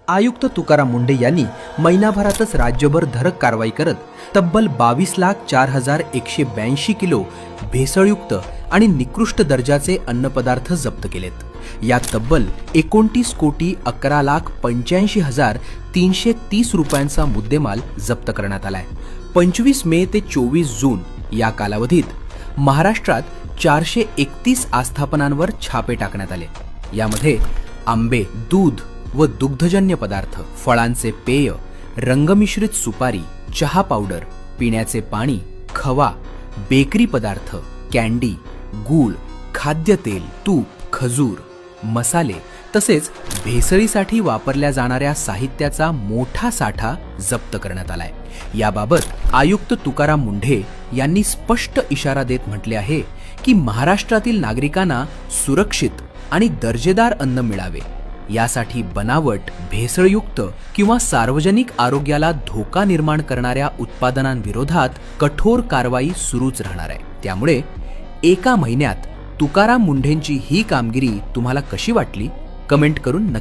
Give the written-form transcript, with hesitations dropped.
आयुक्त तुकाराम मुंढे यांनी महिनाभरातच राज्यभर धडक कारवाई करत तब्बल 22,04,182 किलो भेसळयुक्त आणि निकृष्ट दर्जाचे अन्नपदार्थ जप्त केलेत. यात तब्बल 29,85,330 रुपयांचा मुद्देमाल जप्त करण्यात आलाय. 25 मे ते 24 जून या कालावधीत महाराष्ट्रात 431 आस्थापनांवर छापे टाकण्यात आले. यामध्ये आंबे, दूध व दुग्धजन्य पदार्थ, फळांचे पेय, रंगमिश्रित सुपारी, चहा पावडर, पिण्याचे पाणी, खवा, बेकरी पदार्थ, कँडी, गूळ, खाद्यतेल, तूप, खजूर, मसाले तसेच भेसळीसाठी वापरल्या जाणाऱ्या साहित्याचा मोठा साठा जप्त करण्यात आलाय. याबाबत आयुक्त तुकाराम मुंढे यांनी स्पष्ट इशारा देत म्हटले आहे की महाराष्ट्रातील नागरिकांना सुरक्षित आणि दर्जेदार अन्न मिळावे यासाठी बनावट, भेसळयुक्त किंवा सार्वजनिक आरोग्याला धोका निर्माण करणाऱ्या उत्पादनांविरोधात कठोर कारवाई सुरूच राहणार आहे. त्यामुळे एका महिन्यात तुकाराम मुंढेंची ही कामगिरी तुम्हाला कशी वाटली? कमेंट करून नक्की